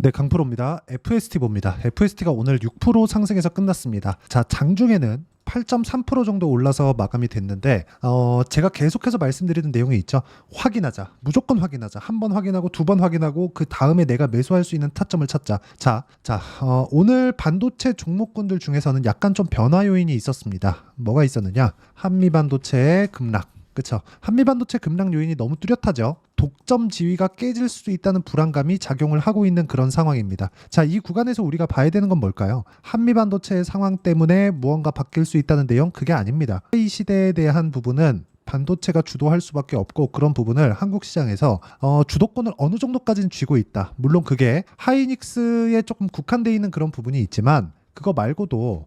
네, 강프로입니다. FST 봅니다. FST가 오늘 6% 상승해서 끝났습니다. 자, 장중에는 8.3% 정도 올라서 마감이 됐는데 제가 계속해서 말씀드리는 내용이 있죠. 확인하자. 무조건 확인하자. 한 번 확인하고 두 번 확인하고 그 다음에 내가 매수할 수 있는 타점을 찾자. 오늘 반도체 종목군들 중에서는 약간 좀 변화 요인이 있었습니다. 뭐가 있었느냐? 한미반도체의 급락. 그렇죠. 한미반도체 급락 요인이 너무 뚜렷하죠. 독점 지위가 깨질 수 있다는 불안감이 작용을 하고 있는 그런 상황입니다. 자, 이 구간에서 우리가 봐야 되는 건 뭘까요? 한미반도체의 상황 때문에 무언가 바뀔 수 있다는 내용? 그게 아닙니다. 이 시대에 대한 부분은 반도체가 주도할 수밖에 없고, 그런 부분을 한국 시장에서 주도권을 어느 정도까지는 쥐고 있다. 물론 그게 하이닉스에 조금 국한되어 있는 그런 부분이 있지만, 그거 말고도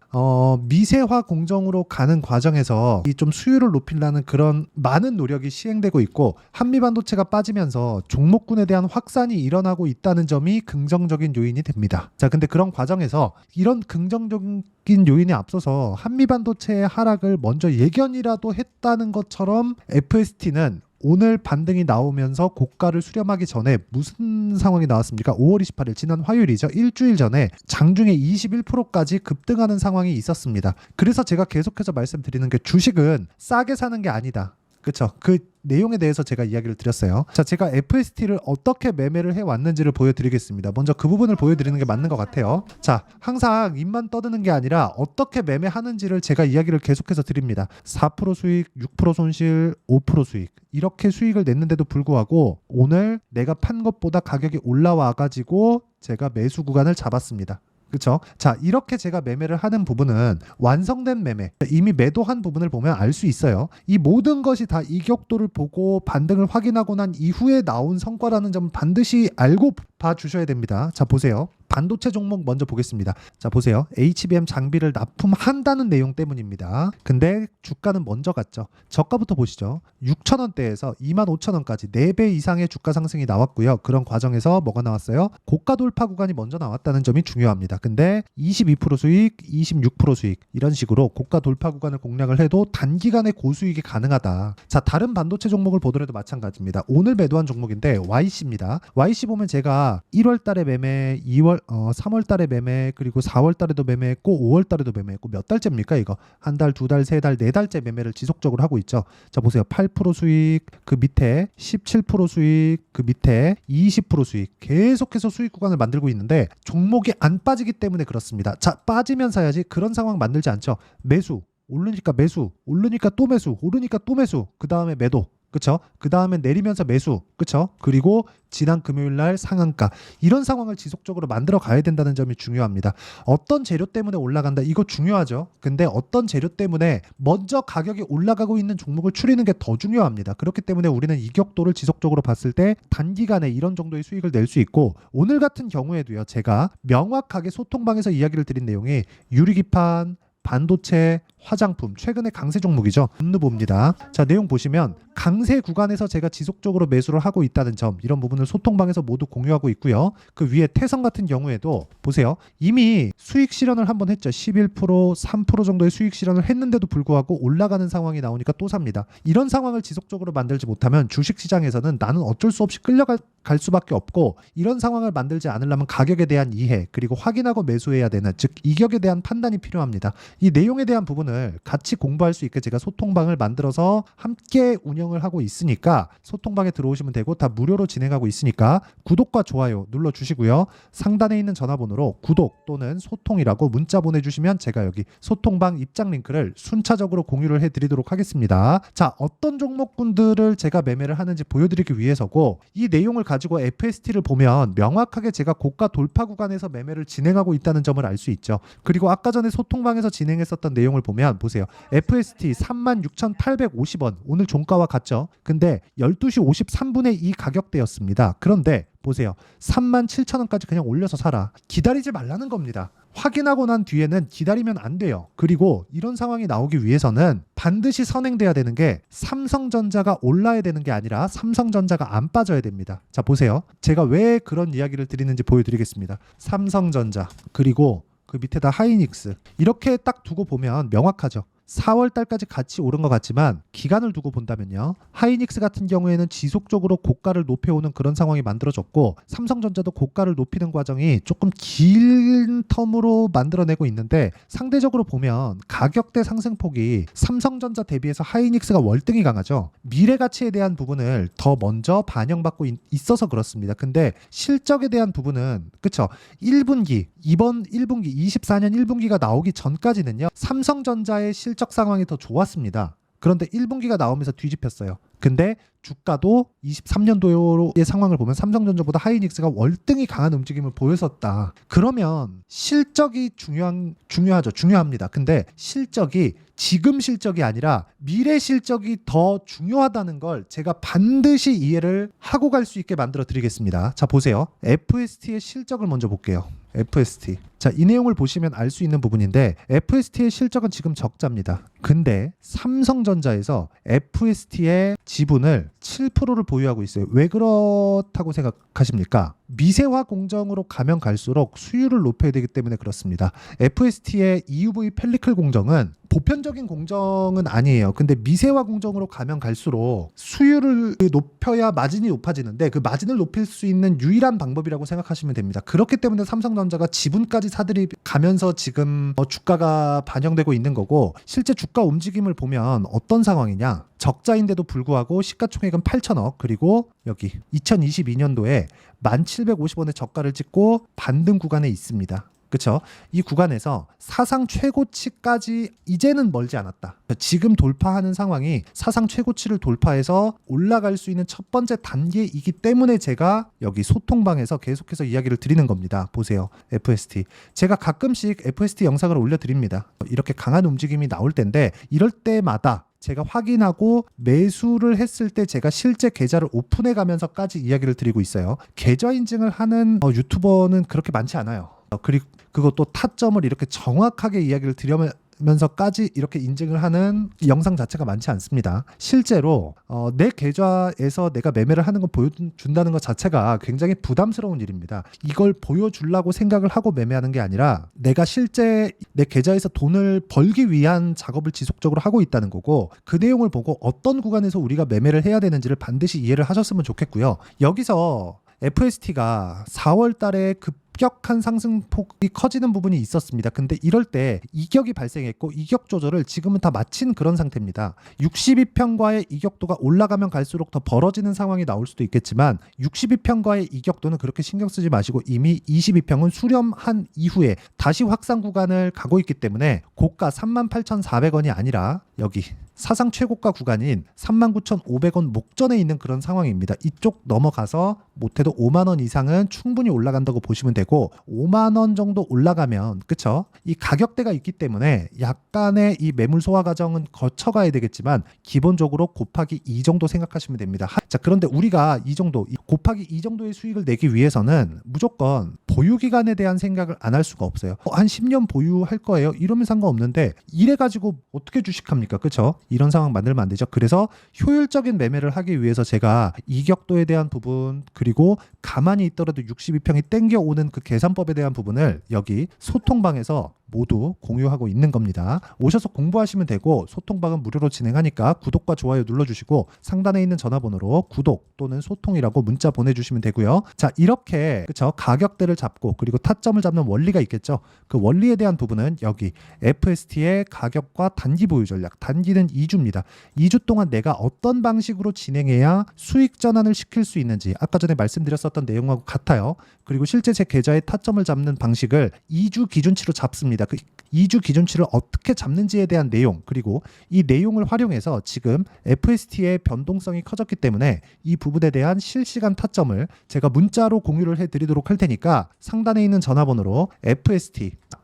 미세화 공정으로 가는 과정에서 이 좀 수율을 높이려는 그런 많은 노력이 시행되고 있고, 한미반도체가 빠지면서 종목군에 대한 확산이 일어나고 있다는 점이 긍정적인 요인이 됩니다. 자, 근데 그런 과정에서 이런 긍정적인 요인에 앞서서 한미반도체의 하락을 먼저 예견이라도 했다는 것처럼 FST는 오늘 반등이 나오면서 고가를 수렴하기 전에 무슨 상황이 나왔습니까? 5월 28일 지난 화요일이죠. 일주일 전에 장중에 21%까지 급등하는 상황이 있었습니다. 그래서 제가 계속해서 말씀드리는 게 주식은 싸게 사는 게 아니다. 그렇죠. 그 내용에 대해서 제가 이야기를 드렸어요. 자, 제가 FST를 어떻게 매매를 해왔는지를 보여드리겠습니다. 먼저 그 부분을 보여드리는 게 맞는 것 같아요. 자, 항상 입만 떠드는 게 아니라 어떻게 매매하는지를 제가 이야기를 계속해서 드립니다. 4% 수익, 6% 손실, 5% 수익, 이렇게 수익을 냈는데도 불구하고 오늘 내가 판 것보다 가격이 올라와가지고 제가 매수 구간을 잡았습니다. 그렇죠? 자, 이렇게 제가 매매를 하는 부분은 완성된 매매, 이미 매도한 부분을 보면 알 수 있어요. 이 모든 것이 다 이격도를 보고 반등을 확인하고 난 이후에 나온 성과라는 점을 반드시 알고 봐주셔야 됩니다. 자, 보세요. 반도체 종목 먼저 보겠습니다. 자, 보세요. HBM 장비를 납품한다는 내용 때문입니다. 근데 주가는 먼저 갔죠. 저가부터 보시죠. 6,000원대에서 25,000원까지 4배 이상의 주가 상승이 나왔고요. 그런 과정에서 뭐가 나왔어요? 고가 돌파 구간이 먼저 나왔다는 점이 중요합니다. 근데 22% 수익, 26% 수익, 이런 식으로 고가 돌파 구간을 공략을 해도 단기간에 고수익이 가능하다. 자, 다른 반도체 종목을 보더라도 마찬가지입니다. 오늘 매도한 종목인데 YC입니다. YC 보면 제가 1월 달에 매매, 3월 달에 매매, 그리고 4월 달에도 매매했고 5월 달에도 매매했고, 몇 달째입니까 이거? 한 달, 두 달, 세 달, 네 달째 매매를 지속적으로 하고 있죠. 자, 보세요. 8% 수익, 그 밑에 17% 수익, 그 밑에 20% 수익, 계속해서 수익 구간을 만들고 있는데 종목이 안 빠지기 때문에 그렇습니다. 자, 빠지면 사야지. 그런 상황 만들지 않죠. 매수, 오르니까 매수, 오르니까 또 매수, 오르니까 또 매수, 그 다음에 매도. 그쵸? 그 다음에 내리면서 매수. 그쵸? 그리고 지난 금요일 날 상한가. 이런 상황을 지속적으로 만들어 가야 된다는 점이 중요합니다. 어떤 재료 때문에 올라간다. 이거 중요하죠. 근데 어떤 재료 때문에 먼저 가격이 올라가고 있는 종목을 추리는 게 더 중요합니다. 그렇기 때문에 우리는 이격도를 지속적으로 봤을 때 단기간에 이런 정도의 수익을 낼 수 있고, 오늘 같은 경우에도요. 제가 명확하게 소통방에서 이야기를 드린 내용이 유리기판, 반도체, 화장품, 최근에 강세 종목이죠. 봅니다. 자, 내용 보시면 강세 구간에서 제가 지속적으로 매수를 하고 있다는 점, 이런 부분을 소통방에서 모두 공유하고 있고요. 그 위에 태성 같은 경우에도 보세요. 이미 수익 실현을 한번 했죠. 11%, 3% 정도의 수익 실현을 했는데도 불구하고 올라가는 상황이 나오니까 또 삽니다. 이런 상황을 지속적으로 만들지 못하면 주식시장에서는 나는 어쩔 수 없이 끌려갈 수밖에 없고, 이런 상황을 만들지 않으려면 가격에 대한 이해, 그리고 확인하고 매수해야 되는, 즉 이격에 대한 판단이 필요합니다. 이 내용에 대한 부분을 같이 공부할 수 있게 제가 소통방을 만들어서 함께 운영을 하고 있으니까, 소통방에 들어오시면 되고 다 무료로 진행하고 있으니까 구독과 좋아요 눌러주시고요. 상단에 있는 전화번호로 구독 또는 소통이라고 문자 보내주시면 제가 여기 소통방 입장 링크를 순차적으로 공유를 해드리도록 하겠습니다. 자, 어떤 종목군들을 제가 매매를 하는지 보여드리기 위해서고, 이 내용을 가지고 FST를 보면 명확하게 제가 고가 돌파 구간에서 매매를 진행하고 있다는 점을 알 수 있죠. 그리고 아까 전에 소통방에서 진행했었던 내용을 보면 보세요. FST 36,850원, 오늘 종가와 같죠. 근데 12시 53분에 이 가격대였습니다. 그런데 보세요. 37,000원까지 그냥 올려서 사라. 기다리지 말라는 겁니다. 확인하고 난 뒤에는 기다리면 안 돼요. 그리고 이런 상황이 나오기 위해서는 반드시 선행돼야 되는 게, 삼성전자가 올라야 되는 게 아니라 삼성전자가 안 빠져야 됩니다. 자, 보세요. 제가 왜 그런 이야기를 드리는지 보여드리겠습니다. 삼성전자, 그리고 그 밑에다 하이닉스, 이렇게 딱 두고 보면 명확하죠. 4월 달까지 같이 오른 것 같지만 기간을 두고 본다면요. 하이닉스 같은 경우에는 지속적으로 고가를 높여오는 그런 상황이 만들어졌고 삼성전자도 고가를 높이는 과정이 조금 긴 텀으로 만들어내고 있는데 상대적으로 보면 가격대 상승폭이 삼성전자 대비해서 하이닉스가 월등히 강하죠. 미래 가치에 대한 부분을 더 먼저 반영받고 있어서 그렇습니다. 근데 실적에 대한 부분은 그쵸? 1분기 이번 1분기 24년 1분기가 나오기 전까지는요. 삼성전자의 실적 상황이 더 좋았습니다. 그런데 1분기가 나오면서 뒤집혔어요. 근데 주가도 23년도의 상황을 보면 삼성전자보다 하이닉스가 월등히 강한 움직임을 보였었다. 그러면 실적이 중요합니다. 근데 실적이 지금 실적이 아니라 미래 실적이 더 중요하다는 걸 제가 반드시 이해를 하고 갈 수 있게 만들어 드리겠습니다. 자, 보세요. FST의 실적을 먼저 볼게요. FST. 자, 이 내용을 보시면 알 수 있는 부분인데 FST의 실적은 지금 적자입니다. 근데 삼성전자에서 FST의 지분을 7%를 보유하고 있어요. 왜 그렇다고 생각하십니까? 미세화 공정으로 가면 갈수록 수율을 높여야 되기 때문에 그렇습니다. FST의 EUV 펠리클 공정은 보편적인 공정은 아니에요. 근데 미세화 공정으로 가면 갈수록 수율을 높여야 마진이 높아지는데 그 마진을 높일 수 있는 유일한 방법이라고 생각하시면 됩니다. 그렇기 때문에 삼성전자가 지분까지 사들이 가면서 지금 주가가 반영되고 있는 거고 실제 주가 움직임을 보면 어떤 상황이냐? 적자인데도 불구하고 시가총액은 8천억 그리고 여기 2022년도에 1,750원의 저가를 찍고 반등 구간에 있습니다. 그렇죠? 이 구간에서 사상 최고치까지 이제는 멀지 않았다. 지금 돌파하는 상황이 사상 최고치를 돌파해서 올라갈 수 있는 첫 번째 단계이기 때문에 제가 여기 소통방에서 계속해서 이야기를 드리는 겁니다. 보세요. FST. 제가 가끔씩 FST 영상을 올려드립니다. 이렇게 강한 움직임이 나올 텐데 이럴 때마다 제가 확인하고 매수를 했을 때 제가 실제 계좌를 오픈해 가면서까지 이야기를 드리고 있어요. 계좌 인증을 하는 유튜버는 그렇게 많지 않아요. 그리고 그것도 타점을 이렇게 정확하게 이야기를 드리면서까지 이렇게 인증을 하는 영상 자체가 많지 않습니다. 실제로 내 계좌에서 내가 매매를 하는 걸 보여준다는 것 자체가 굉장히 부담스러운 일입니다. 이걸 보여주려고 생각을 하고 매매하는 게 아니라 내가 실제 내 계좌에서 돈을 벌기 위한 작업을 지속적으로 하고 있다는 거고 그 내용을 보고 어떤 구간에서 우리가 매매를 해야 되는지를 반드시 이해를 하셨으면 좋겠고요. 여기서 FST가 4월 달에 급격한 상승폭이 커지는 부분이 있었습니다. 근데 이럴 때 이격이 발생했고 이격 조절을 지금은 다 마친 그런 상태입니다. 62평과의 이격도가 올라가면 갈수록 더 벌어지는 상황이 나올 수도 있겠지만 62평과의 이격도는 그렇게 신경 쓰지 마시고 이미 22평은 수렴한 이후에 다시 확산 구간을 가고 있기 때문에 고가 38,400원이 아니라 여기 사상 최고가 구간인 39,500원 목전에 있는 그런 상황입니다. 이쪽 넘어가서 못해도 5만 원 이상은 충분히 올라간다고 보시면 되고 5만 원 정도 올라가면 그쵸? 이 가격대가 있기 때문에 약간의 이 매물 소화 과정은 거쳐가야 되겠지만 기본적으로 곱하기 2 정도 생각하시면 됩니다. 자, 그런데 우리가 이 정도 곱하기 2 정도의 수익을 내기 위해서는 무조건 보유 기간에 대한 생각을 안 할 수가 없어요. 한 10년 보유할 거예요. 이러면 상관없는데 이래 가지고 어떻게 주식합니까? 그쵸? 이런 상황 만들면 안 되죠. 그래서 효율적인 매매를 하기 위해서 제가 이격도에 대한 부분 그리고 가만히 있더라도 62평이 땡겨오는 그 계산법에 대한 부분을 여기 소통방에서 모두 공유하고 있는 겁니다. 오셔서 공부하시면 되고 소통방은 무료로 진행하니까 구독과 좋아요 눌러주시고 상단에 있는 전화번호로 구독 또는 소통이라고 문자 보내주시면 되고요. 자, 이렇게 그쵸? 가격대를 잡고 그리고 타점을 잡는 원리가 있겠죠. 그 원리에 대한 부분은 여기 FST의 가격과 단기 보유 전략. 단기는 2주입니다. 2주 동안 내가 어떤 방식으로 진행해야 수익 전환을 시킬 수 있는지 아까 전에 말씀드렸었던 내용하고 같아요. 그리고 실제 제 계좌의 타점을 잡는 방식을 2주 기준치로 잡습니다. 그 2주 기준치를 어떻게 잡는지에 대한 내용 그리고 이 내용을 활용해서 지금 FST의 변동성이 커졌기 때문에 이 부분에 대한 실시간 타점을 제가 문자로 공유를 해드리도록 할 테니까 상단에 있는 전화번호로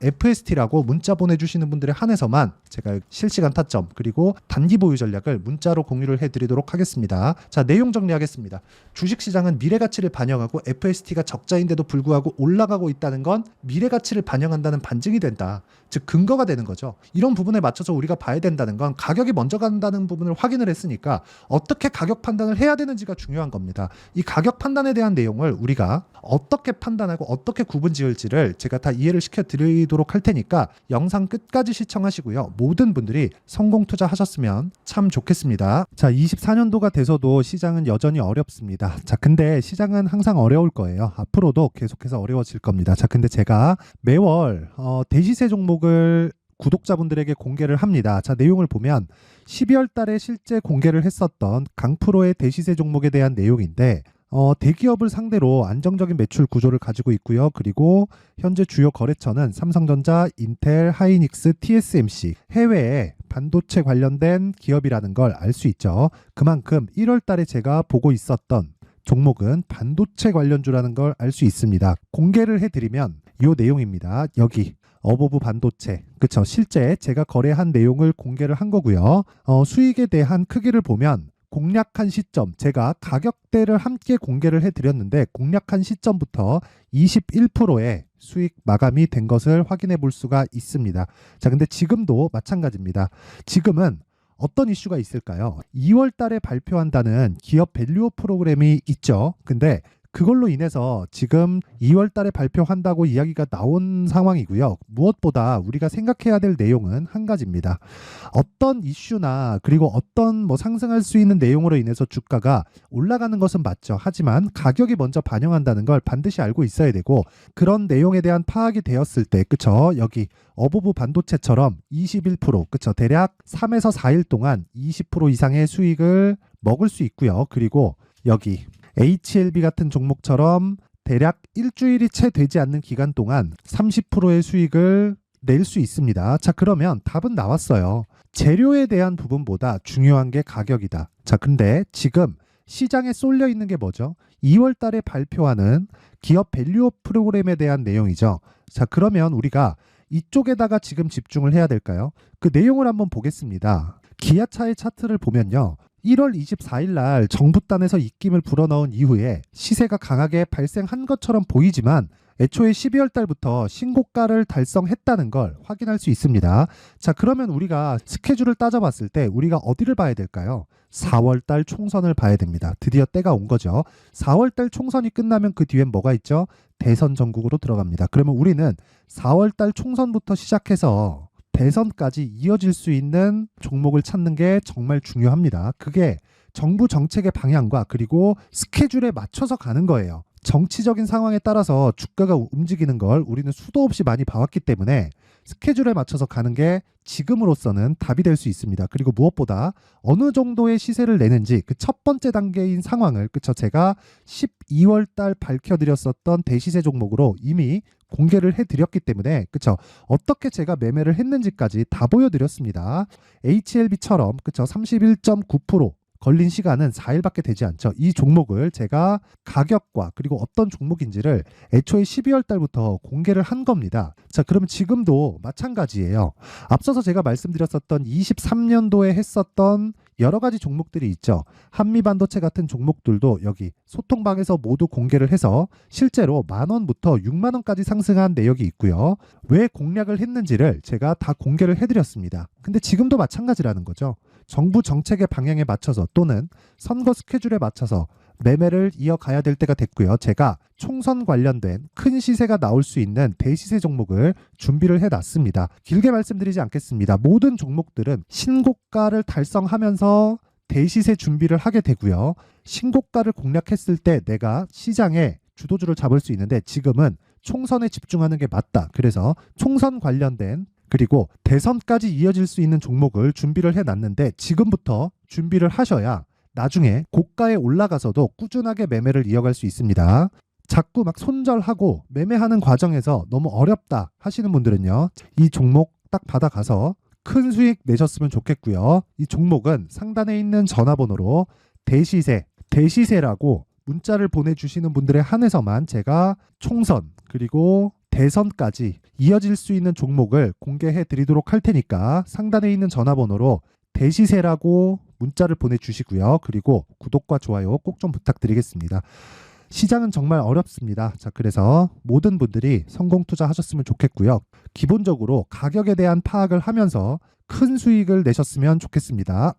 FST라고 문자 보내주시는 분들에 한해서만 제가 실시간 타점 그리고 단기 보유 전략을 문자로 공유를 해드리도록 하겠습니다. 자, 내용 정리하겠습니다. 주식시장은 미래가치를 반영하고 FST가 적자인데도 불구하고 올라가고 있다는 건 미래가치를 반영한다는 반증이 된다. 즉 근거가 되는 거죠. 이런 부분에 맞춰서 우리가 봐야 된다는 건 가격이 먼저 간다는 부분을 확인을 했으니까 어떻게 가격 판단을 해야 되는지가 중요한 겁니다. 이 가격 판단에 대한 내용을 우리가 어떻게 판단하고 어떻게 구분 지을지를 제가 다 이해를 시켜드리도록 할 테니까 영상 끝까지 시청하시고요. 모든 분들이 성공 투자하셨으면 참 좋겠습니다. 자, 24년도가 돼서도 시장은 여전히 어렵습니다. 자, 근데 시장은 항상 어려울 거예요. 앞으로도 계속해서 어려워질 겁니다. 자, 근데 제가 매월 대시세 종목을 구독자분들에게 공개를 합니다. 자, 내용을 보면 12월 달에 실제 공개를 했었던 강프로의 대시세 종목에 대한 내용인데 대기업을 상대로 안정적인 매출 구조를 가지고 있고요. 그리고 현재 주요 거래처는 삼성전자, 인텔, 하이닉스, TSMC, 해외에 반도체 관련된 기업이라는 걸 알 수 있죠. 그만큼 1월 달에 제가 보고 있었던 종목은 반도체 관련주라는 걸 알 수 있습니다. 공개를 해드리면 이 내용입니다. 여기 어버브 반도체, 그쵸? 실제 제가 거래한 내용을 공개를 한 거고요. 수익에 대한 크기를 보면 공략한 시점, 제가 가격대를 함께 공개를 해드렸는데 공략한 시점부터 21%의 수익 마감이 된 것을 확인해 볼 수가 있습니다. 자, 근데 지금도 마찬가지입니다. 지금은 어떤 이슈가 있을까요? 2월 달에 발표한다는 기업 밸류업 프로그램이 있죠. 근데 그걸로 인해서 지금 2월 달에 발표한다고 이야기가 나온 상황이고요. 무엇보다 우리가 생각해야 될 내용은 한 가지입니다. 어떤 이슈나 그리고 어떤 상승할 수 있는 내용으로 인해서 주가가 올라가는 것은 맞죠. 하지만 가격이 먼저 반영한다는 걸 반드시 알고 있어야 되고, 그런 내용에 대한 파악이 되었을 때, 그쵸? 여기 어버브 반도체처럼 21%, 그쵸? 대략 3에서 4일 동안 20% 이상의 수익을 먹을 수 있고요. 그리고 여기 HLB 같은 종목처럼 대략 일주일이 채 되지 않는 기간 동안 30%의 수익을 낼 수 있습니다. 자, 그러면 답은 나왔어요. 재료에 대한 부분보다 중요한 게 가격이다. 자, 근데 지금 시장에 쏠려 있는 게 뭐죠? 2월 달에 발표하는 기업 밸류업 프로그램에 대한 내용이죠. 자, 그러면 우리가 이쪽에다가 지금 집중을 해야 될까요? 그 내용을 한번 보겠습니다. 기아차의 차트를 보면요. 1월 24일 날 정부단에서 입김을 불어넣은 이후에 시세가 강하게 발생한 것처럼 보이지만 애초에 12월 달부터 신고가를 달성했다는 걸 확인할 수 있습니다. 자, 그러면 우리가 스케줄을 따져봤을 때 우리가 어디를 봐야 될까요? 4월 달 총선을 봐야 됩니다. 드디어 때가 온 거죠. 4월 달 총선이 끝나면 그 뒤엔 뭐가 있죠? 대선 전국으로 들어갑니다. 그러면 우리는 4월 달 총선부터 시작해서 대선까지 이어질 수 있는 종목을 찾는 게 정말 중요합니다. 그게 정부 정책의 방향과 그리고 스케줄에 맞춰서 가는 거예요. 정치적인 상황에 따라서 주가가 움직이는 걸 우리는 수도 없이 많이 봐왔기 때문에 스케줄에 맞춰서 가는 게 지금으로서는 답이 될 수 있습니다. 그리고 무엇보다 어느 정도의 시세를 내는지 그 첫 번째 단계인 상황을, 그쵸? 제가 12월 달 밝혀드렸었던 대시세 종목으로 이미 공개를 해드렸기 때문에, 그쵸? 어떻게 제가 매매를 했는지까지 다 보여드렸습니다. HLB처럼, 그쵸? 31.9% 걸린 시간은 4일밖에 되지 않죠. 이 종목을 제가 가격과 그리고 어떤 종목인지를 애초에 12월 달부터 공개를 한 겁니다. 자, 그러면 지금도 마찬가지예요. 앞서서 제가 말씀드렸었던 23년도에 했었던 여러 가지 종목들이 있죠. 한미반도체 같은 종목들도 여기 소통방에서 모두 공개를 해서 실제로 10,000원부터 60,000원까지 상승한 내역이 있고요. 왜 공략을 했는지를 제가 다 공개를 해드렸습니다. 근데 지금도 마찬가지라는 거죠. 정부 정책의 방향에 맞춰서 또는 선거 스케줄에 맞춰서 매매를 이어가야 될 때가 됐고요. 제가 총선 관련된 큰 시세가 나올 수 있는 대시세 종목을 준비를 해놨습니다. 길게 말씀드리지 않겠습니다. 모든 종목들은 신고가를 달성하면서 대시세 준비를 하게 되고요. 신고가를 공략했을 때 내가 시장에 주도주를 잡을 수 있는데 지금은 총선에 집중하는 게 맞다. 그래서 총선 관련된 그리고 대선까지 이어질 수 있는 종목을 준비를 해놨는데 지금부터 준비를 하셔야 나중에 고가에 올라가서도 꾸준하게 매매를 이어갈 수 있습니다. 자꾸 막 손절하고 매매하는 과정에서 너무 어렵다 하시는 분들은요. 이 종목 딱 받아가서 큰 수익 내셨으면 좋겠고요. 이 종목은 상단에 있는 전화번호로 대시세라고 문자를 보내주시는 분들에 한해서만 제가 총선 그리고 대선까지 이어질 수 있는 종목을 공개해 드리도록 할 테니까 상단에 있는 전화번호로 대시세라고 문자를 보내주시고요. 그리고 구독과 좋아요 꼭 좀 부탁드리겠습니다. 시장은 정말 어렵습니다. 자, 그래서 모든 분들이 성공 투자하셨으면 좋겠고요. 기본적으로 가격에 대한 파악을 하면서 큰 수익을 내셨으면 좋겠습니다.